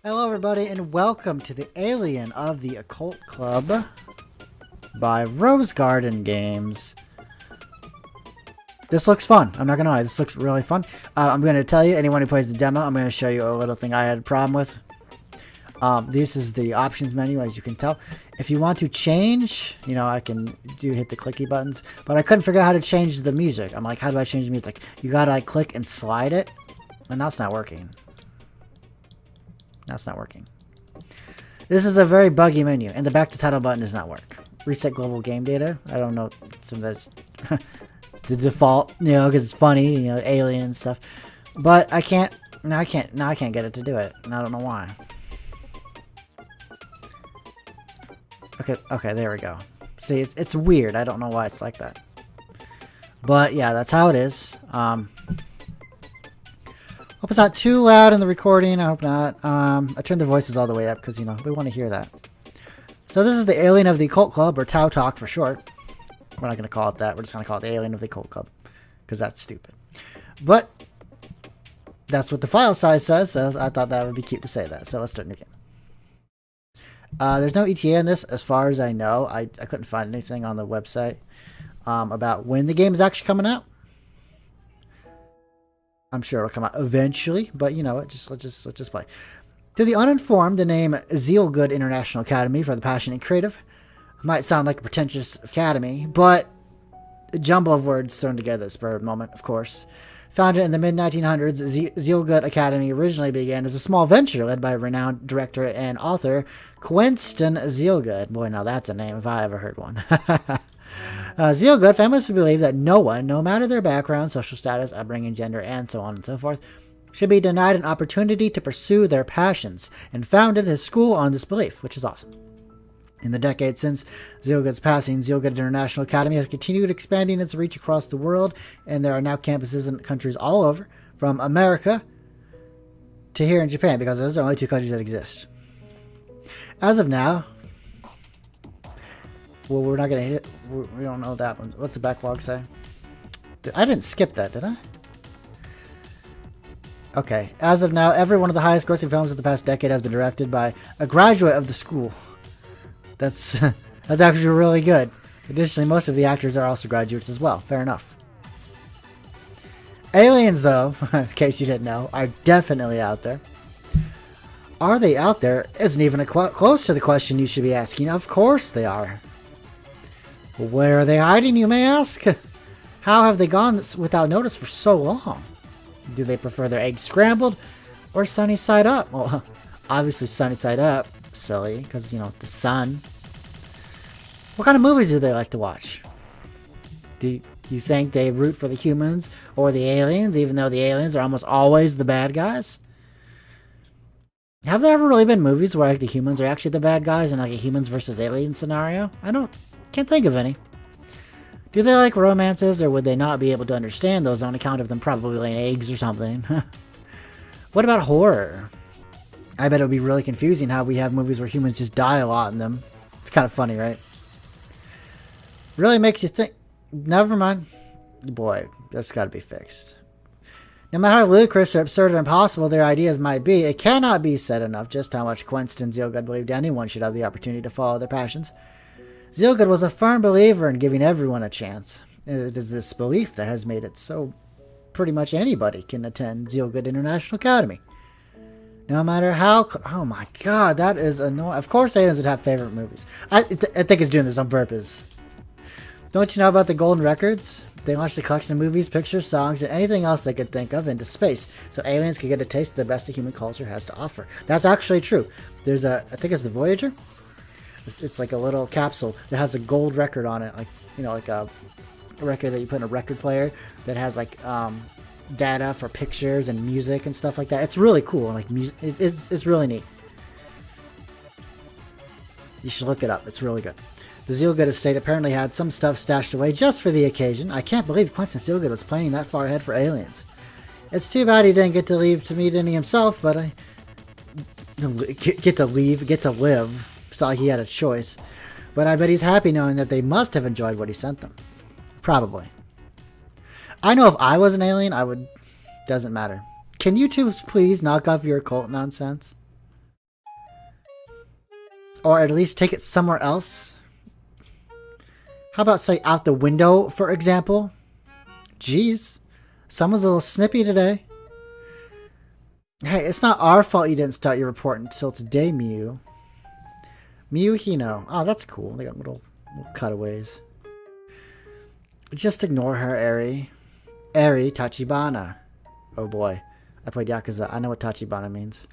Hello, everybody, and welcome to the Alien of the Occult Club by Rose Garden Games. This looks fun. I'm not gonna lie, this looks really fun. I'm gonna tell you, anyone who plays the demo, I'm gonna show you a little thing I had a problem with. This is the options menu, as you can tell. If you want to change, I can hit the clicky buttons, but I couldn't figure out how to change the music. I'm like, how do I change the music? You gotta click and slide it, and that's not working. That's not working. This is a very buggy menu, and the back to title button does not work. Reset global game data. I don't know. Some of that's the default, because it's funny, alien stuff. But I can't. Now I can't get it to do it, and I don't know why. Okay, there we go. See, it's weird. I don't know why it's like that. But yeah, that's how it is. Hope it's not too loud in the recording. I hope not. I turned the voices all the way up because, we want to hear that. So this is the Alien of the Occult Club, or Tau Talk for short. We're not going to call it that. We're just going to call it the Alien of the Occult Club because that's stupid. But that's what the file size says, so I thought that would be cute to say that. So let's start a new game. There's no ETA in this, as far as I know. I couldn't find anything on the website about when the game is actually coming out. I'm sure it'll come out eventually, but let's just play. To the uninformed, the name Zealgood International Academy for the passionate and creative might sound like a pretentious academy, but a jumble of words thrown together at the spur of the moment, of course. Founded in the mid-1900s, Zealgood Academy originally began as a small venture led by renowned director and author Quinston Zealgood. Boy, now that's a name if I ever heard one. Zealgood famously believed that no one, no matter their background, social status, upbringing, gender, and so on and so forth, should be denied an opportunity to pursue their passions, and founded his school on this belief, which is awesome. In the decades since Zealgood's passing, Zealgood International Academy has continued expanding its reach across the world, and there are now campuses in countries all over, from America to here in Japan, because those are the only two countries that exist. As of now, well, we're not going to hit... We don't know that one. What's the backlog say? I didn't skip that, did I? Okay. As of now, every one of the highest grossing films of the past decade has been directed by a graduate of the school. That's actually really good. Additionally, most of the actors are also graduates as well. Fair enough. Aliens, though, in case you didn't know, are definitely out there. Are they out there? Isn't even close to the question you should be asking. Of course they are. Where are they hiding, you may ask? How have they gone without notice for so long? Do they prefer their eggs scrambled or sunny side up? Well, obviously sunny side up. Silly, because, the sun. What kind of movies do they like to watch? Do you think they root for the humans or the aliens, even though the aliens are almost always the bad guys? Have there ever really been movies where the humans are actually the bad guys in a humans versus aliens scenario? Can't think of any. Do they like romances, or would they not be able to understand those on account of them probably laying eggs or something? What about horror? I bet it would be really confusing how we have movies where humans just die a lot in them. It's kind of funny, right? Really makes you think. Never mind. Boy, that's got to be fixed. No matter how ludicrous or absurd or impossible their ideas might be, it cannot be said enough just how much Quinston Zealgood believed anyone should have the opportunity to follow their passions. Zealgood was a firm believer in giving everyone a chance. It is this belief that has made it so pretty much anybody can attend Zealgood International Academy. No matter how... Oh my god, that is annoying. Of course aliens would have favorite movies. I think it's doing this on purpose. Don't you know about the Golden Records? They launched a collection of movies, pictures, songs, and anything else they could think of into space, so aliens could get a taste of the best that human culture has to offer. That's actually true. There's I think it's the Voyager? It's like a little capsule that has a gold record on it, like a record that you put in a record player that has data for pictures and music and stuff like that. It's really cool. It's really neat. You should look it up. It's really good. The Zealgood estate apparently had some stuff stashed away just for the occasion. I can't believe Quinston Zealgood was planning that far ahead for aliens. It's too bad he didn't get to leave to meet any himself, but I get to live. It's not like he had a choice. But I bet he's happy knowing that they must have enjoyed what he sent them. Probably. I know if I was an alien, I would... Doesn't matter. Can you two please knock off your occult nonsense? Or at least take it somewhere else. How about, say, out the window, for example? Jeez. Someone's a little snippy today. Hey, it's not our fault you didn't start your report until today, Mew. Mew Hino. Oh, that's cool. They got little cutaways. Just ignore her, Eri. Eri Tachibana. Oh boy. I played Yakuza. I know what Tachibana means.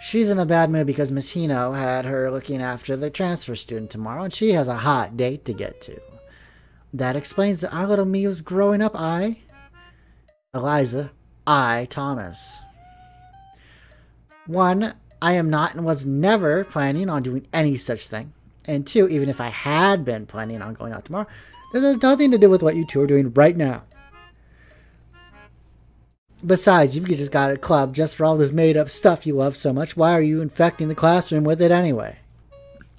She's in a bad mood because Miss Hino had her looking after the transfer student tomorrow, and she has a hot date to get to. That explains that our little Mew's growing up, Eliza, Thomas. 1, I am not and was never planning on doing any such thing. And 2, even if I had been planning on going out tomorrow, this has nothing to do with what you two are doing right now. Besides, you've just got a club just for all this made-up stuff you love so much. Why are you infecting the classroom with it anyway?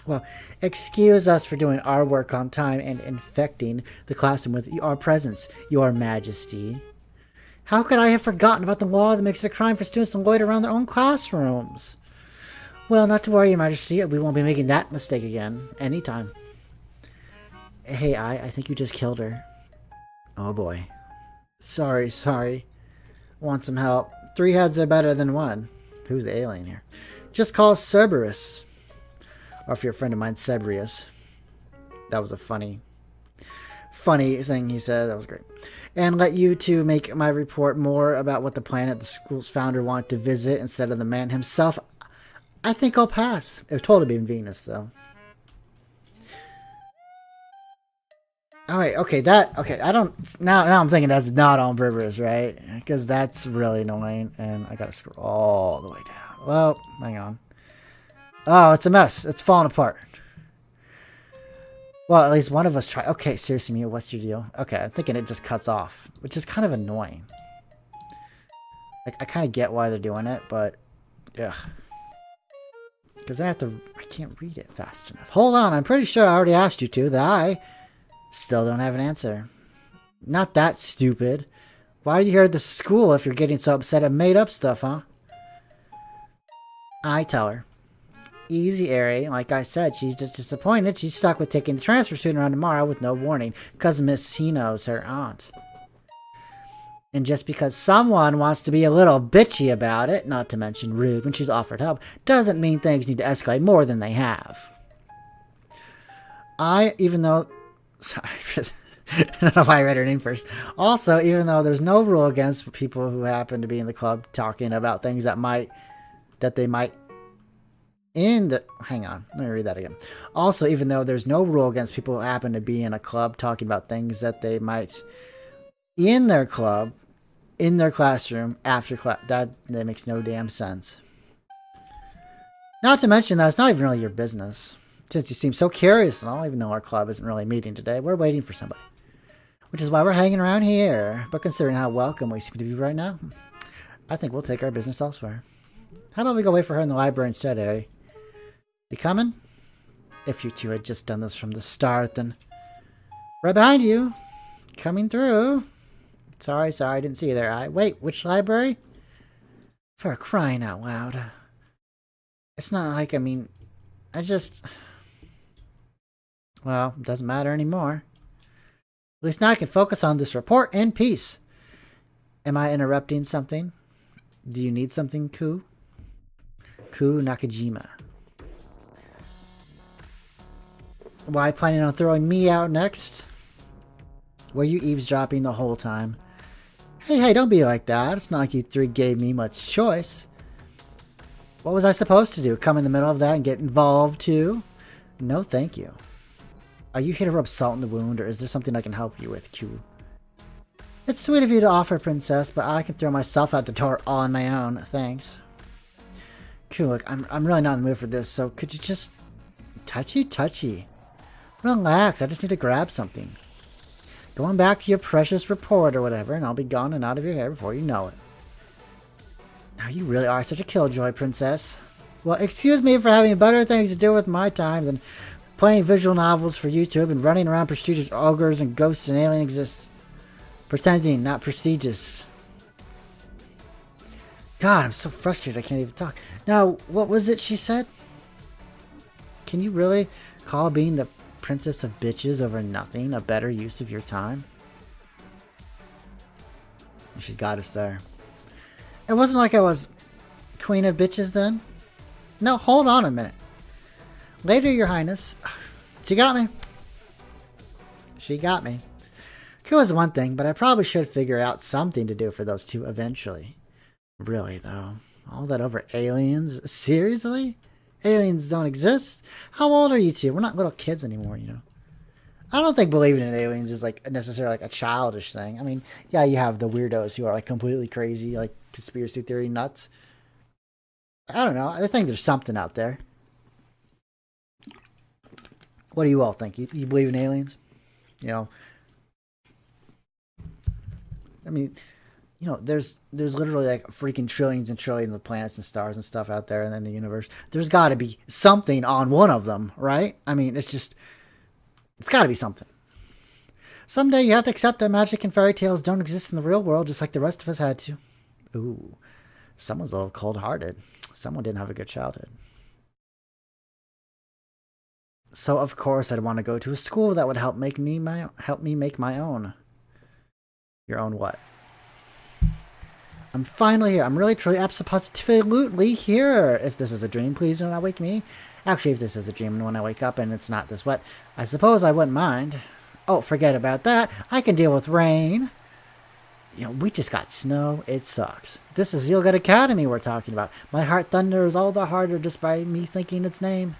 Well, excuse us for doing our work on time and infecting the classroom with our presence, Your Majesty. How could I have forgotten about the law that makes it a crime for students to loiter around their own classrooms? Well, not to worry, Your Majesty. We won't be making that mistake again anytime. Hey, I think you just killed her. Oh boy. Sorry. Want some help? 3 heads are better than 1. Who's the alien here? Just call Cerberus. Or if you're a friend of mine, Cebrius. That was a funny thing he said. That was great. And let you two make my report more about what the planet the school's founder wanted to visit instead of the man himself. I think I'll pass. It was totally been Venus, though. Alright, okay, I don't, now I'm thinking that's not on purpose, right? Because that's really annoying, and I gotta scroll all the way down. Well, hang on. Oh, it's a mess. It's falling apart. Well, at least one of us tried. Okay, seriously, Mia, what's your deal? Okay, I'm thinking it just cuts off, which is kind of annoying. Like, I kind of get why they're doing it, but, ugh. Because I can't read it fast enough. Hold on, I'm pretty sure I already asked you to, that I still don't have an answer. Not that stupid. Why are you here at the school if you're getting so upset at made up stuff, huh? I tell her. Easy, Eri. Like I said, she's just disappointed. She's stuck with taking the transfer student around tomorrow with no warning, because Miss Hino's her aunt. And just because someone wants to be a little bitchy about it, not to mention rude when she's offered help, doesn't mean things need to escalate more than they have. Even though... Sorry, I don't know why I read her name first. Also, even though there's no rule against people who happen to be in the club talking about things that they might hang on, let me read that again. Also, even though there's no rule against people who happen to be in a club talking about things that they might in their club, in their classroom, after class, that makes no damn sense. Not to mention that it's not even really your business. Since you seem so curious and all, even though our club isn't really meeting today, we're waiting for somebody. Which is why we're hanging around here. But considering how welcome we seem to be right now, I think we'll take our business elsewhere. How about we go wait for her in the library instead, Eri? You coming? If you two had just done this from the start, then... Right behind you. Coming through. Sorry, I didn't see you there. Wait, which library? For crying out loud. It's not like, well, it doesn't matter anymore. At least now I can focus on this report in peace. Am I interrupting something? Do you need something, Ku? Ku Nakajima. Why planning on throwing me out next? Were you eavesdropping the whole time? Hey, don't be like that. It's not like you three gave me much choice. What was I supposed to do? Come in the middle of that and get involved too? No, thank you. Are you here to rub salt in the wound, or is there something I can help you with, Q? It's sweet of you to offer, Princess, but I can throw myself out the door all on my own. Thanks. Q, look, I'm really not in the mood for this, so could you just... Touchy. Relax, I just need to grab something. Going back to your precious report or whatever, and I'll be gone and out of your hair before you know it. Now, you really are such a killjoy, Princess. Well, excuse me for having better things to do with my time than playing visual novels for YouTube and running around prestigious ogres and ghosts and alien exists. Pretending, not prestigious. God, I'm so frustrated I can't even talk. Now, what was it she said? Can you really call being the princess of bitches over nothing a better use of your time? She's got us there. It wasn't like I was queen of bitches then. No, hold on a minute. Later, your highness. She got me. She got me. Cool is one thing, but I probably should figure out something to do for those two eventually. Really, though. All that over aliens? Seriously? Aliens don't exist? How old are you two? We're not little kids anymore, you know. I don't think believing in aliens is like necessarily like a childish thing. I mean, yeah, you have the weirdos who are like completely crazy, like conspiracy theory nuts. I don't know. I think there's something out there. What do you all think? You believe in aliens? You know, I mean, you know, there's literally like freaking trillions and trillions of planets and stars and stuff out there in the universe. There's got to be something on one of them, right? I mean, it's got to be something. Someday you have to accept that magic and fairy tales don't exist in the real world, just like the rest of us had to. Ooh, someone's a little cold-hearted. Someone didn't have a good childhood. So of course I'd want to go to a school that would help me make my own. Your own what? I'm finally here. I'm really, truly, absolutely here. If this is a dream, please do not wake me. Actually, if this is a dream and when I wake up and it's not this wet, I suppose I wouldn't mind. Oh, forget about that. I can deal with rain. You know, we just got snow. It sucks. This is Zealgood Academy we're talking about. My heart thunders all the harder just by me thinking its name.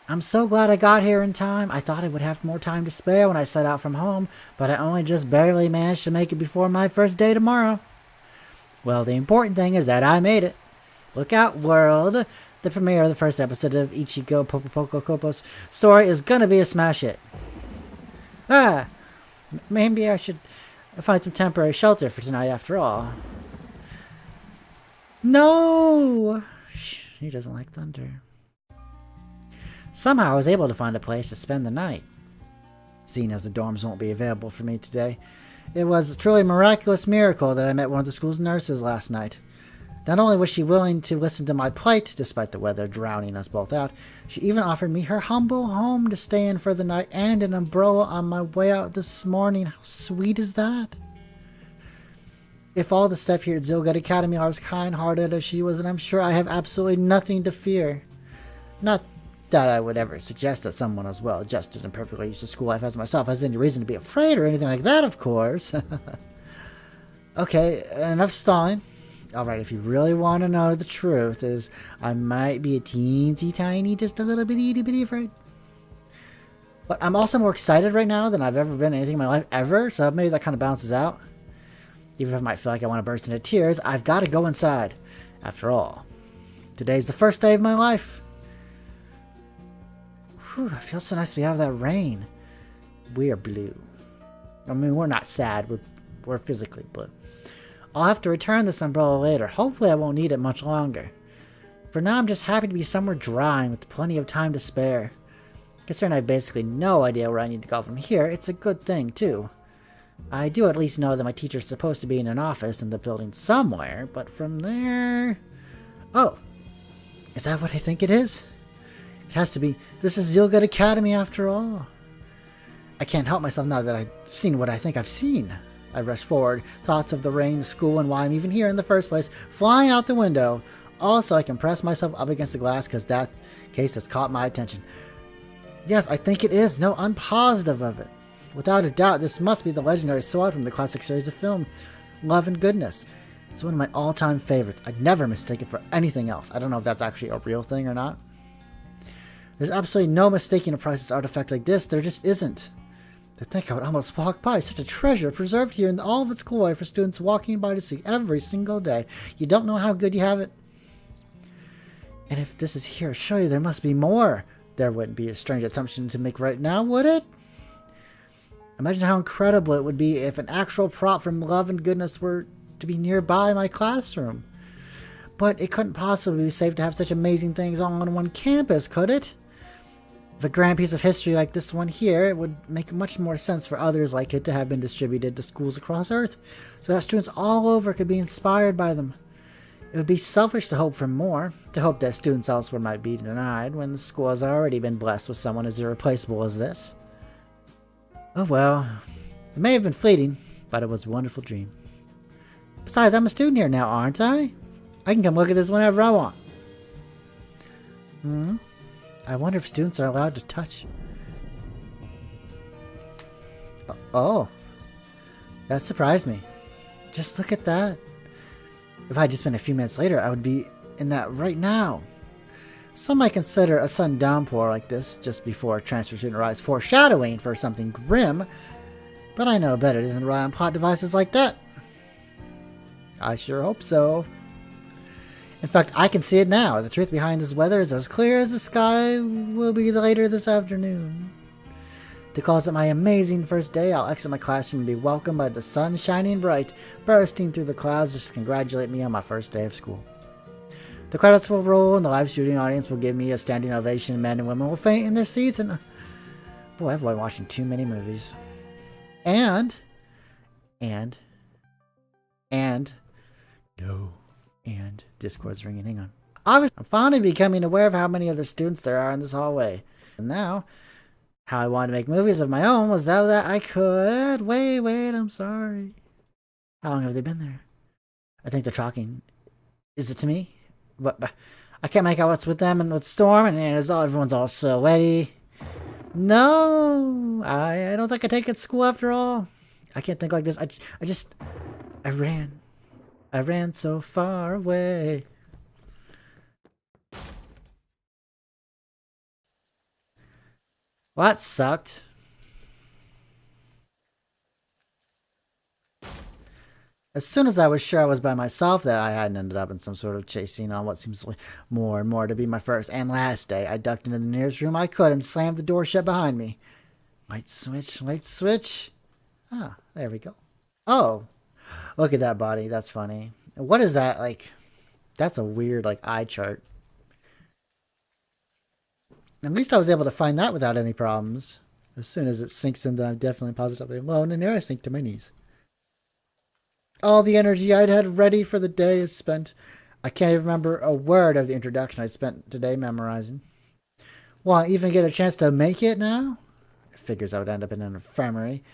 I'm so glad I got here in time. I thought I would have more time to spare when I set out from home, but I only just barely managed to make it before my first day tomorrow. Well, the important thing is that I made it. Look out, world. The premiere of the first episode of Ichiko Popopokopo's story is gonna be a smash hit. Maybe I should find some temporary shelter for tonight after all. No! He doesn't like thunder. Somehow I was able to find a place to spend the night. Seeing as the dorms won't be available for me today, it was a truly miraculous miracle that I met one of the school's nurses last night. Not only was she willing to listen to my plight, despite the weather drowning us both out, she even offered me her humble home to stay in for the night and an umbrella on my way out this morning. How sweet is that? If all the staff here at Zealgood Academy are as kind-hearted as she was, then I'm sure I have absolutely nothing to fear. Not that I would ever suggest that someone as well adjusted and perfectly used to school life as myself has any reason to be afraid or anything like that, of course. Okay, enough stalling. Alright, if you really want to know the truth, is I might be a teensy tiny, just a little bitty afraid. But I'm also more excited right now than I've ever been anything in my life ever, so maybe that kind of balances out. Even if I might feel like I want to burst into tears, I've got to go inside. After all, today's the first day of my life. Whew, it feels so nice to be out of that rain. We're blue. I mean, we're not sad. We're physically blue. I'll have to return this umbrella later. Hopefully I won't need it much longer. For now, I'm just happy to be somewhere dry and with plenty of time to spare. Considering I have basically no idea where I need to go from here, it's a good thing, too. I do at least know that my teacher's supposed to be in an office in the building somewhere, but from there... Oh! Is that what I think it is? It has to be. This is Zealgood Academy after all. I can't help myself now that I've seen what I think I've seen. I rush forward, thoughts of the rain, the school, and why I'm even here in the first place, flying out the window. Also, I can press myself up against the glass because that's the case that's caught my attention. Yes, I think it is. No, I'm positive of it. Without a doubt, this must be the legendary sword from the classic series of film, Love and Goodness. It's one of my all-time favorites. I'd never mistake it for anything else. I don't know if that's actually a real thing or not. There's absolutely no mistaking a priceless artifact like this. There just isn't. To think I would almost walk by such a treasure preserved here in all of its glory for students walking by to see every single day. You don't know how good you have it. And if this is here, surely there must be more. There wouldn't be a strange assumption to make right now, would it? Imagine how incredible it would be if an actual prop from Love and Goodness were to be nearby my classroom. But it couldn't possibly be safe to have such amazing things all on one campus, could it? If a grand piece of history like this one here, it would make much more sense for others like it to have been distributed to schools across Earth, so that students all over could be inspired by them. It would be selfish to hope for more, to hope that students elsewhere might be denied when the school has already been blessed with someone as irreplaceable as this. Oh well, it may have been fleeting, but it was a wonderful dream. Besides, I'm a student here now, aren't I? I can come look at this whenever I want. I wonder if students are allowed to touch. Oh, that surprised me. Just look at that. If I had just been a few minutes later, I would be in that right now. Some might consider a sudden downpour like this just before a transfer student arrives foreshadowing for something grim, but I know better than to rely on plot devices like that. I sure hope so. In fact, I can see it now. The truth behind this weather is as clear as the sky will be later this afternoon. To close out my amazing first day, I'll exit my classroom and be welcomed by the sun shining bright, bursting through the clouds just to congratulate me on my first day of school. The credits will roll and the live shooting audience will give me a standing ovation and men and women will faint in their seats and... Boy, I've been watching too many movies. And... Discord's ringing, hang on. Obviously, I'm finally becoming aware of how many other students there are in this hallway. And now... how I wanted to make movies of my own was that I could... Wait, I'm sorry. How long have they been there? I think they're talking. Is it to me? But I can't make out what's with them and with Storm, and everyone's all sweaty. No, I don't think I take it to school after all. I can't think like this. I ran so far away. Well, that sucked. As soon as I was sure I was by myself, that I hadn't ended up in some sort of chase scene on what seems more and more to be my first and last day, I ducked into the nearest room I could and slammed the door shut behind me. Light switch. Ah, there we go. Oh, look at that body. That's funny. What is that, like? That's a weird, like, eye chart. At least I was able to find that without any problems. As soon as it sinks in, then I'm definitely positively alone, and here I sink to my knees. All the energy I'd had ready for the day is spent. I can't even remember a word of the introduction I spent today memorizing. Will I even get a chance to make it now? It figures I would end up in an infirmary.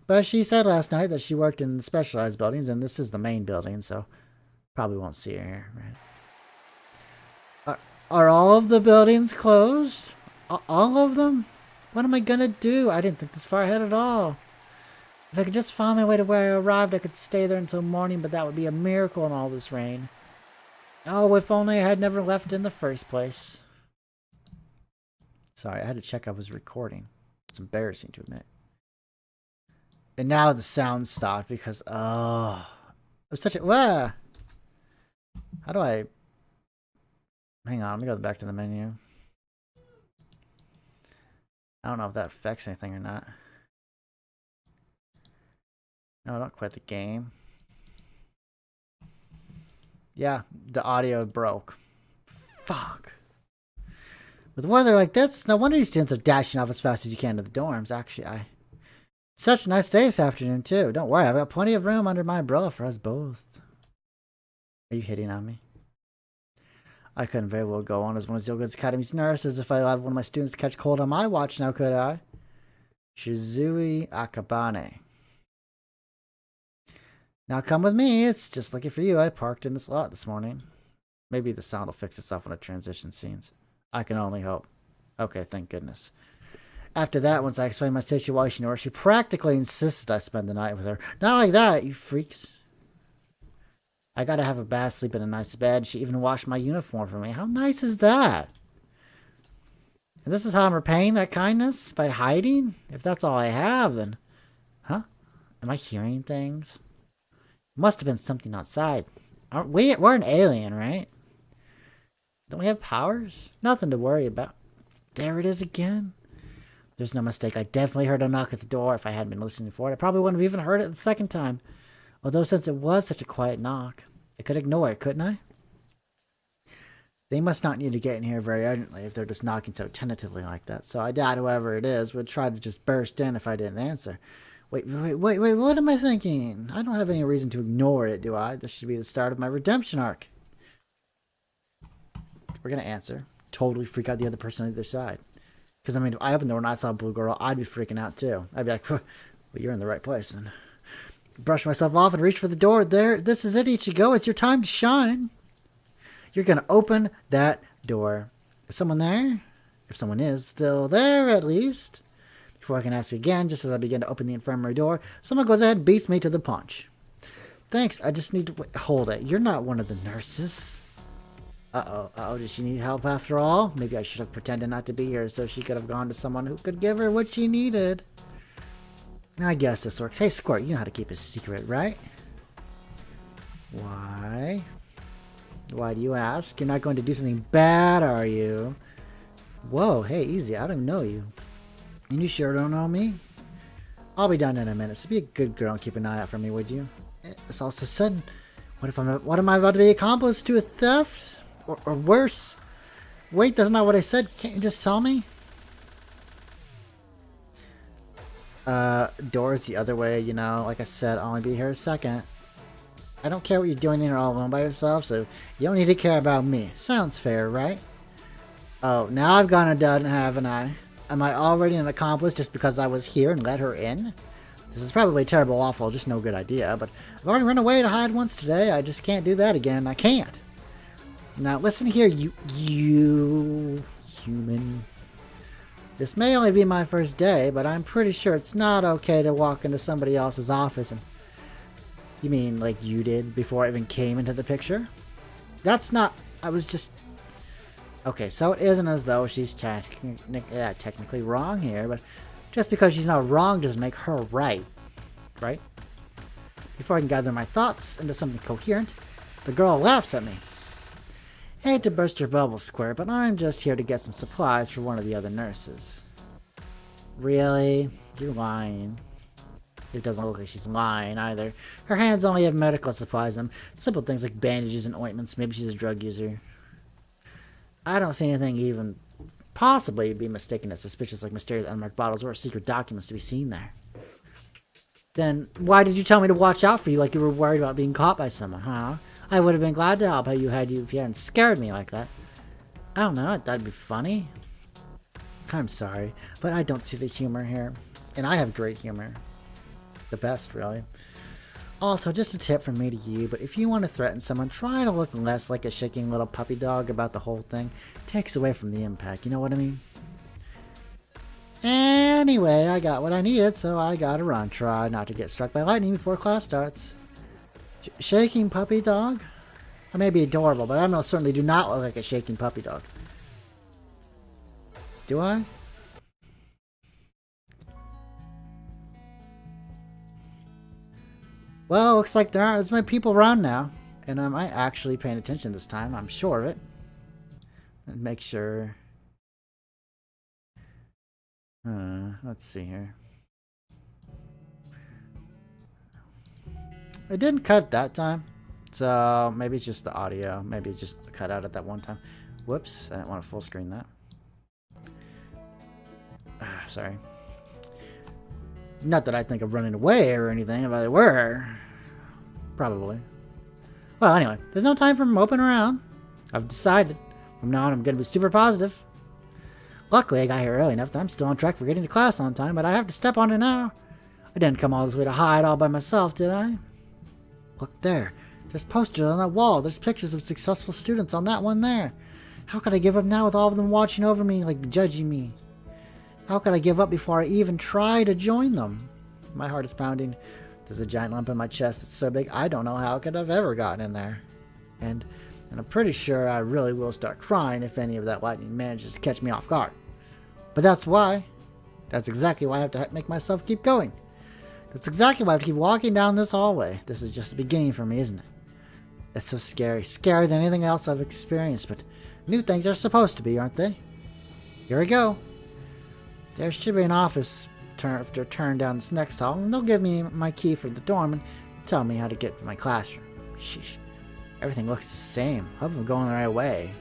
But she said last night that she worked in specialized buildings, and this is the main building, so probably won't see her here. Right? Are all of the buildings closed? All of them? What am I gonna do? I didn't think this far ahead at all. If I could just find my way to where I arrived, I could stay there until morning, but that would be a miracle in all this rain. Oh, if only I had never left in the first place. Sorry, I had to check I was recording. It's embarrassing to admit. And now the sound stopped because, oh, it was such a, How do I, hang on, let me go back to the menu. I don't know if that affects anything or not. No, don't quit the game. Yeah, the audio broke. Fuck. With weather like this, no wonder these students are dashing off as fast as you can to the dorms. Actually, such a nice day this afternoon, too. Don't worry, I've got plenty of room under my umbrella for us both. Are you hitting on me? I couldn't very well go on as one of Zealgood Academy's nurses if I allowed one of my students to catch cold on my watch now, could I? Shizui Akabane. Now come with me, it's just looking for you. I parked in this lot this morning. Maybe the sound will fix itself in the transition scenes. I can only hope. Okay, thank goodness. After that, once I explained my situation to her, she practically insisted I spend the night with her. Not like that, you freaks. I gotta have a bath, sleep in a nice bed. She even washed my uniform for me. How nice is that? And this is how I'm repaying that kindness? By hiding? If that's all I have, then... Huh? Am I hearing things? Must have been something outside. Aren't we? We're an alien, right? Don't we have powers? Nothing to worry about. There it is again. There's no mistake. I definitely heard a knock at the door. If I hadn't been listening for it, I probably wouldn't have even heard it the second time. Although since it was such a quiet knock, I could ignore it, couldn't I? They must not need to get in here very urgently if they're just knocking so tentatively like that. So I doubt whoever it is would try to just burst in if I didn't answer. Wait, what am I thinking? I don't have any reason to ignore it, do I? This should be the start of my redemption arc. We're going to answer. Totally freak out the other person on the other side. Because, I mean, if I opened the door and I saw a blue girl, I'd be freaking out too. I'd be like, well, you're in the right place. And brush myself off and reach for the door. There, this is it, Ichigo. It's your time to shine. You're going to open that door. Is someone there? If someone is still there, at least. Before I can ask again, just as I begin to open the infirmary door, someone goes ahead and beats me to the punch. Thanks, I just need to... Wait, hold it. You're not one of the nurses. Uh-oh. Uh-oh, does she need help after all? Maybe I should have pretended not to be here so she could have gone to someone who could give her what she needed. I guess this works. Hey, Squirt, you know how to keep a secret, right? Why? Why do you ask? You're not going to do something bad, are you? Whoa, hey, easy. I don't know you. And you sure don't know me? I'll be done in a minute, so be a good girl and keep an eye out for me, would you? It's also sudden. What am I about to be accomplice to a theft? Or worse? Wait, that's not what I said. Can't you just tell me? Door's the other way, you know. Like I said, I'll only be here a second. I don't care what you're doing here all alone by yourself, so you don't need to care about me. Sounds fair, right? Oh, now I've gone and done, haven't I? Am I already an accomplice just because I was here and let her in? This is probably terrible, awful, just no good idea, but I've already run away to hide once today. I just can't do that again. I can't. Now, listen here, you human. This may only be my first day, but I'm pretty sure it's not okay to walk into somebody else's office and... You mean like you did before I even came into the picture? That's not... I was just... Okay, so it isn't as though she's technically wrong here, but just because she's not wrong doesn't make her right. Right? Before I can gather my thoughts into something coherent, the girl laughs at me. Hate to burst your bubble, Square, but I'm just here to get some supplies for one of the other nurses. Really? You're lying. It doesn't look like she's lying either. Her hands only have medical supplies in them. Simple things like bandages and ointments. Maybe she's a drug user. I don't see anything even possibly be mistaken as suspicious like mysterious unmarked bottles or secret documents to be seen there. Then why did you tell me to watch out for you like you were worried about being caught by someone, huh? I would have been glad to help if you hadn't scared me like that. I don't know, that'd be funny. I'm sorry, but I don't see the humor here. And I have great humor. The best, really. Also, just a tip from me to you, but if you want to threaten someone, try to look less like a shaking little puppy dog about the whole thing. Takes away from the impact, you know what I mean? Anyway, I got what I needed, so I gotta run. Try not to get struck by lightning before class starts. Shaking puppy dog? I may be adorable, but I most certainly do not look like a shaking puppy dog. Do I? Well, looks like there aren't as many people around now. And am I actually paying attention this time? I'm sure of it. And make sure. Let's see here. It didn't cut that time. So maybe it's just the audio. Maybe it just cut out at that one time. Whoops, I didn't want to full screen that. Sorry. Not that I think of running away or anything. If I were, probably. Well, anyway, there's no time for moping around. I've decided. From now on, I'm going to be super positive. Luckily, I got here early enough that I'm still on track for getting to class on time, but I have to step on it now. I didn't come all this way to hide all by myself, did I? Look there. There's posters on that wall. There's pictures of successful students on that one there. How could I give up now with all of them watching over me, like judging me? How could I give up before I even try to join them? My heart is pounding. There's a giant lump in my chest that's so big I don't know how I could have ever gotten in there. And I'm pretty sure I really will start crying if any of that lightning manages to catch me off guard. But that's why. That's exactly why I have to make myself keep going. That's exactly why I have to keep walking down this hallway. This is just the beginning for me, isn't it? It's so scary. Scarier than anything else I've experienced, but new things are supposed to be, aren't they? Here we go. There should be an office to turn down this next hall, and they'll give me my key for the dorm and tell me how to get to my classroom. Sheesh. Everything looks the same. Hope I'm going the right way.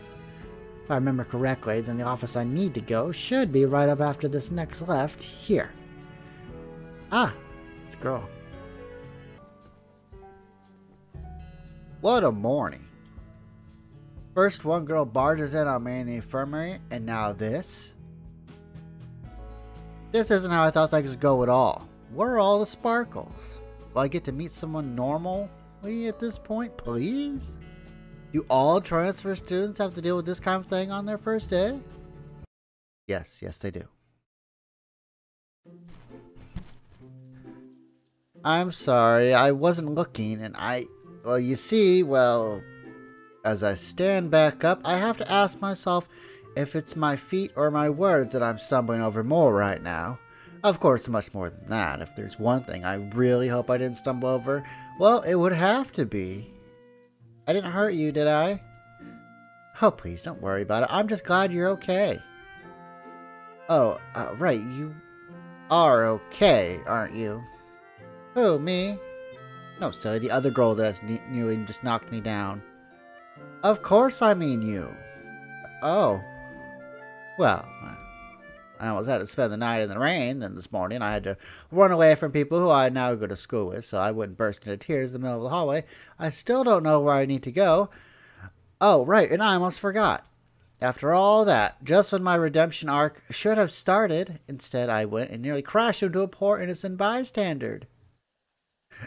If I remember correctly, then the office I need to go should be right up after this next left here. Ah, it's a girl. What a morning. First one girl barges in on me in the infirmary, and now this? This isn't how I thought things would go at all. Where are all the sparkles? Will I get to meet someone normally at this point, please? Do all transfer students have to deal with this kind of thing on their first day? Yes, they do. I'm sorry, I wasn't looking, and well, you see, as I stand back up, I have to ask myself if it's my feet or my words that I'm stumbling over more right now. Of course, much more than that. If there's one thing I really hope I didn't stumble over, well, it would have to be. I didn't hurt you, did I? Oh, please, don't worry about it. I'm just glad you're okay. Oh, right, you are okay, aren't you? Who, me? No, silly, the other girl that nearly just knocked me down. Of course I mean you. Oh. Well, I almost had to spend the night in the rain, then this morning I had to run away from people who I now go to school with so I wouldn't burst into tears in the middle of the hallway. I still don't know where I need to go. Oh, right, and I almost forgot. After all that, just when my redemption arc should have started, instead I went and nearly crashed into a poor innocent bystander.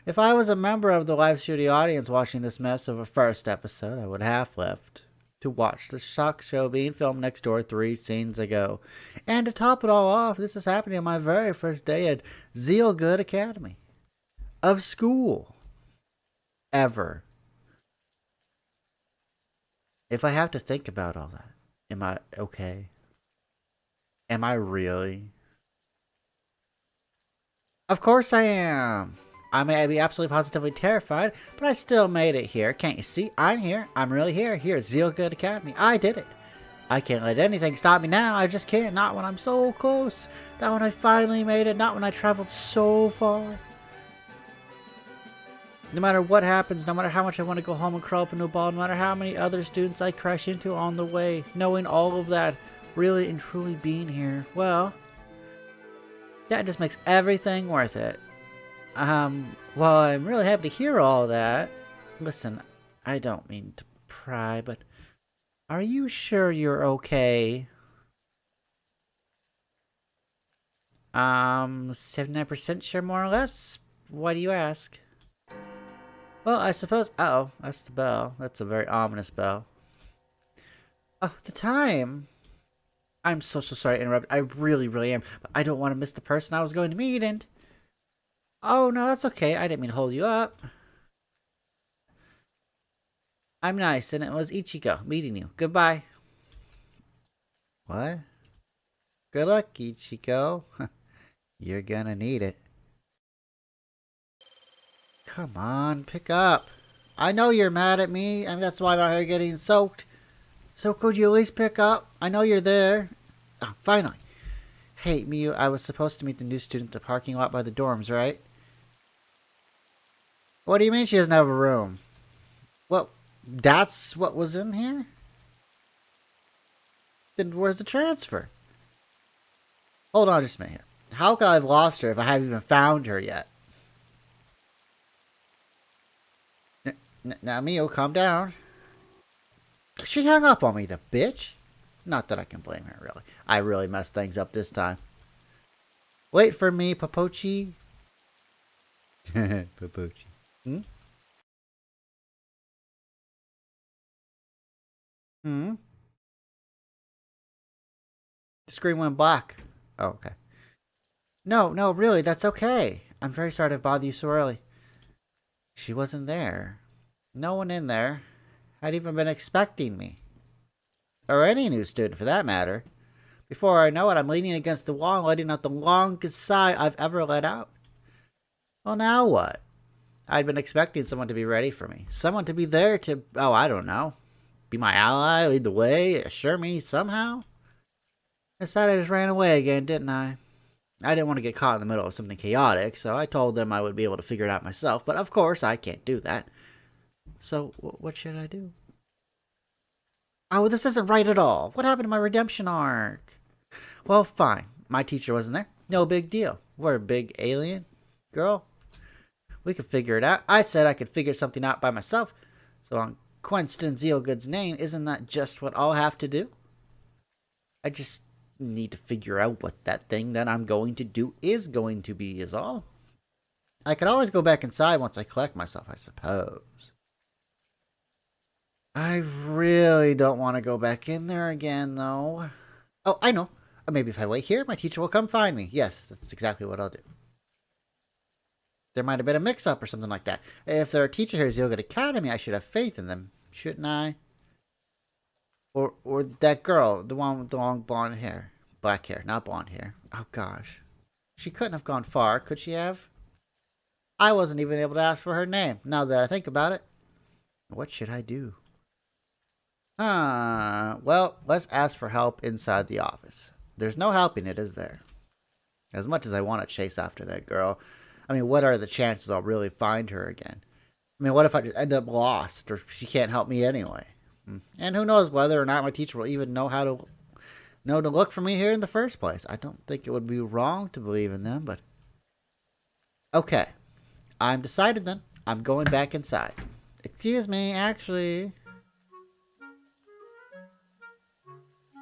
If I was a member of the live studio audience watching this mess of a first episode, I would have left to watch the shock show being filmed next door 3 scenes ago. And to top it all off, this is happening on my very first day at Zealgood Academy. Of school. Ever. If I have to think about all that, am I okay? Am I really? Of course I am. I may be absolutely positively terrified, but I still made it here. Can't you see? I'm here. I'm really here. Here at Zealgood Academy. I did it. I can't let anything stop me now. I just can't. Not when I'm so close. Not when I finally made it. Not when I traveled so far. No matter what happens, no matter how much I want to go home and curl up into a ball, no matter how many other students I crash into on the way, knowing all of that, really and truly being here, well, that just makes everything worth it. Well, I'm really happy to hear all that. Listen, I don't mean to pry, but are you sure you're okay? 79% sure, more or less? Why do you ask? Well, I suppose... Uh-oh, that's the bell. That's a very ominous bell. Oh, the time! I'm so sorry to interrupt. I really am. But I don't want to miss the person I was going to meet, and... Oh, no, that's okay. I didn't mean to hold you up. I'm nice, and it was Ichiko meeting you. Goodbye. What? Good luck, Ichiko. You're gonna need it. Come on, pick up. I know you're mad at me, and that's why I'm out here getting soaked. So could you at least pick up? I know you're there. Oh, finally. Hey, Miyu, I was supposed to meet the new student at the parking lot by the dorms, right? What do you mean she doesn't have a room? Well, that's what was in here? Then where's the transfer? Hold on just a minute here. How could I have lost her if I haven't even found her yet? Now, Mio, calm down. She hung up on me, the bitch. Not that I can blame her, really. I really messed things up this time. Wait for me, Popochi. Popochi. Hmm? Hmm? The screen went black. Oh, okay. No, really, that's okay. I'm very sorry to bother you so early. She wasn't there. No one in there had even been expecting me. Or any new student, for that matter. Before I know it, I'm leaning against the wall and letting out the longest sigh I've ever let out. Well, now what? I'd been expecting someone to be ready for me. Someone to be there to, oh, I don't know. Be my ally, lead the way, assure me somehow. Instead, I just ran away again, didn't I? I didn't want to get caught in the middle of something chaotic, so I told them I would be able to figure it out myself. But of course, I can't do that. So, what should I do? Oh, this isn't right at all. What happened to my redemption arc? Well, fine. My teacher wasn't there. No big deal. We're a big alien. Girl, we could figure it out. I said I could figure something out by myself. So long Quinston Zealgood's name, isn't that just what I'll have to do? I just need to figure out what that thing that I'm going to do is going to be, is all. I could always go back inside once I collect myself, I suppose. I really don't want to go back in there again, though. Oh, I know. Maybe if I wait here, my teacher will come find me. Yes, that's exactly what I'll do. There might have been a mix-up or something like that. If they're a teacher here at Zealgood Academy, I should have faith in them, shouldn't I? Or that girl, the one with the long blonde hair. Black hair, not blonde hair. Oh, gosh. She couldn't have gone far, could she have? I wasn't even able to ask for her name, now that I think about it. What should I do? Well, let's ask for help inside the office. There's no helping it, is there? As much as I want to chase after that girl, I mean, what are the chances I'll really find her again? I mean, what if I just end up lost, or she can't help me anyway? And who knows whether or not my teacher will even know to look for me here in the first place. I don't think it would be wrong to believe in them, but... Okay. I'm decided then. I'm going back inside. Excuse me, actually...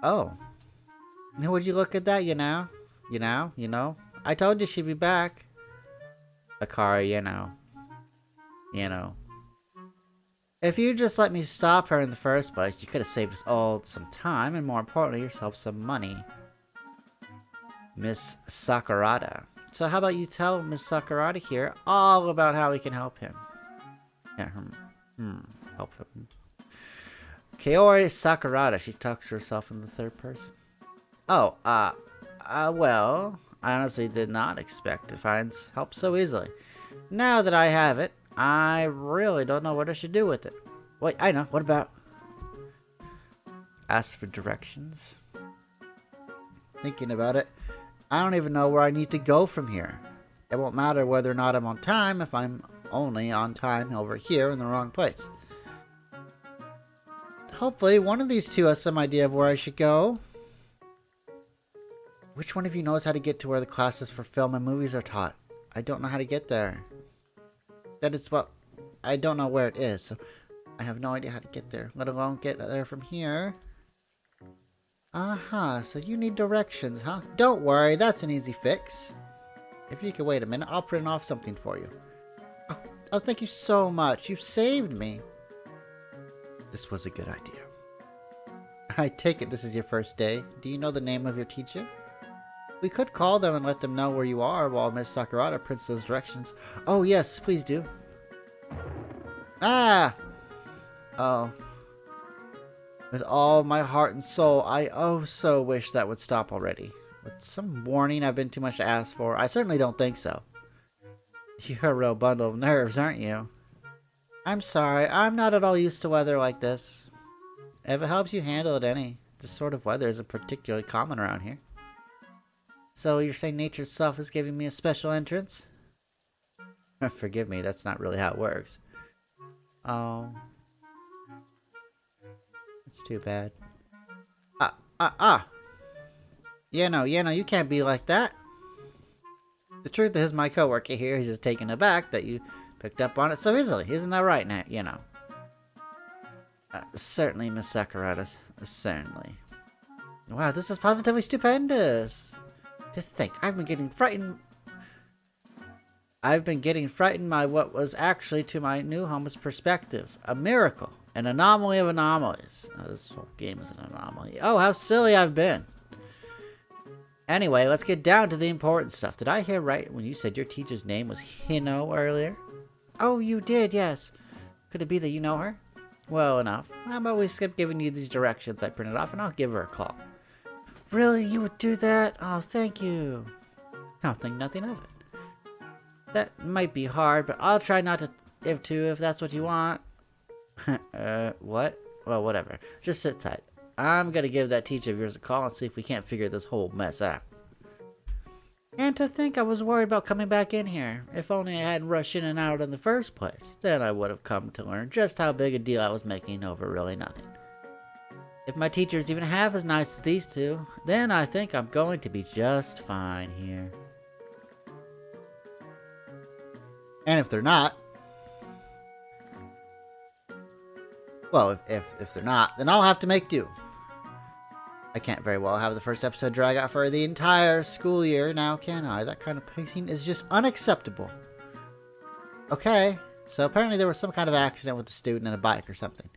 Oh. Would you look at that, you know? I told you she'd be back. Akari, you know. If you just let me stop her in the first place, you could have saved us all some time, and more importantly, yourself some money. Miss Sakurada. So how about you tell Miss Sakurada here all about how we can help him? Yeah, help him. Kaori Sakurada, she talks to herself in the third person. Oh, well, I honestly did not expect to find help so easily. Now that I have it, I really don't know what I should do with it. Wait, I know. What about... Ask for directions? Thinking about it, I don't even know where I need to go from here. It won't matter whether or not I'm on time if I'm only on time over here in the wrong place. Hopefully, one of these two has some idea of where I should go. Which one of you knows how to get to where the classes for film and movies are taught? I don't know how to get there. That is what... I don't know where it is, so I have no idea how to get there, let alone get there from here. So you need directions, huh? Don't worry, that's an easy fix. If you could wait a minute, I'll print off something for you. Oh, thank you so much. You saved me. This was a good idea. I take it this is your first day. Do you know the name of your teacher? We could call them and let them know where you are while Miss Sakurada prints those directions. Oh, yes, please do. Ah! Oh. With all my heart and soul, I so wish that would stop already. With some warning I've been too much to ask for, I certainly don't think so. You're a real bundle of nerves, aren't you? I'm sorry, I'm not at all used to weather like this. If it helps you handle it any, this sort of weather isn't particularly common around here. So you're saying nature itself is giving me a special entrance? Forgive me, that's not really how it works. Oh. It's too bad. You can't be like that. The truth is, my coworker here is just taken aback that you picked up on it so easily. Isn't that right, Nat? Certainly, Miss Sakurada. Certainly. Wow, this is positively stupendous. To think, I've been getting frightened by what was actually, to my new home's perspective, a miracle, an anomaly of anomalies. Oh, this whole game is an anomaly. Oh, how silly I've been. Anyway, let's get down to the important stuff. Did I hear right when you said your teacher's name was Hino earlier? Oh, you did, yes. Could it be that you know her? Well enough. How about we skip giving you these directions I printed off and I'll give her a call. Really? You would do that? Oh, thank you. I'll think nothing of it. That might be hard, but I'll try not to if that's what you want. What? Well, whatever. Just sit tight. I'm gonna give that teacher of yours a call and see if we can't figure this whole mess out. And to think I was worried about coming back in here. If only I hadn't rushed in and out in the first place. Then I would have come to learn just how big a deal I was making over really nothing. If my teacher's even half as nice as these two, then I think I'm going to be just fine here. And if they're not... Well, if they're not, then I'll have to make do. I can't very well have the first episode drag out for the entire school year now, can I? That kind of pacing is just unacceptable. Okay, so apparently there was some kind of accident with the student and a bike or something.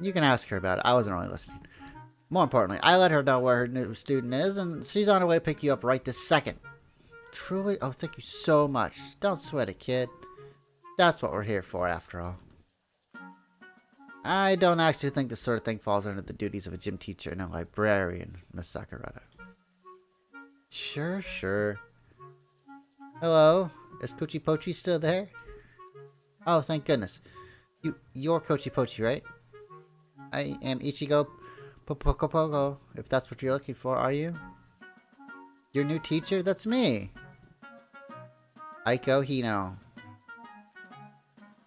You can ask her about it. I wasn't really listening. More importantly, I let her know where her new student is, and she's on her way to pick you up right this second. Truly? Oh, thank you so much. Don't sweat it, kid. That's what we're here for, after all. I don't actually think this sort of thing falls under the duties of a gym teacher and a librarian, Miss Sakurada. Sure. Hello? Is Kochi Pochi still there? Oh, thank goodness. You're Kochi Pochi, right? I am Ichiko Popopokopo, if that's what you're looking for, are you? Your new teacher? That's me! Aiko Hino.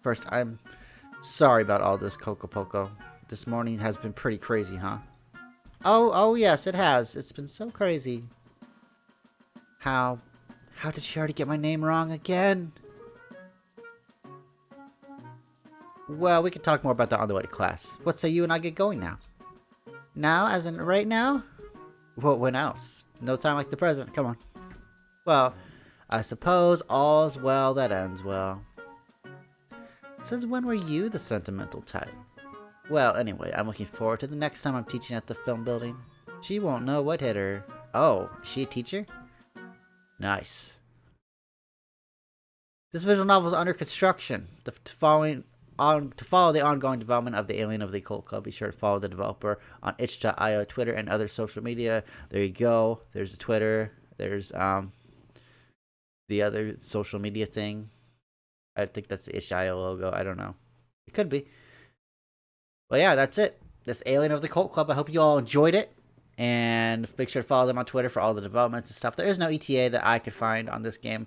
First, I'm sorry about all this, Poco. This morning has been pretty crazy, huh? Oh yes, it has. It's been so crazy. How did she already get my name wrong again? Well, we can talk more about that on the way to class. What say you and I get going now? Now, as in right now? Well, when else? No time like the present, come on. Well, I suppose all's well that ends well. Since when were you the sentimental type? Well, anyway, I'm looking forward to the next time I'm teaching at the film building. She won't know what hit her. Oh, is she a teacher? Nice. This visual novel is under construction. To follow the ongoing development of the Alien of the Occult Club, be sure to follow the developer on itch.io, Twitter, and other social media. There you go. There's the Twitter. There's the other social media thing. I think that's the itch.io logo. I don't know. It could be. Well, yeah, that's it. This Alien of the Occult Club. I hope you all enjoyed it. And make sure to follow them on Twitter for all the developments and stuff. There is no ETA that I could find on this game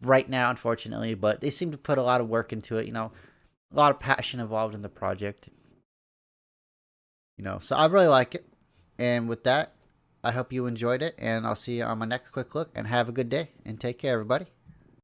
right now, unfortunately. But they seem to put a lot of work into it, you know. A lot of passion involved in the project. You know, so I really like it. And with that, I hope you enjoyed it. And I'll see you on my next quick look. And have a good day. And take care, everybody.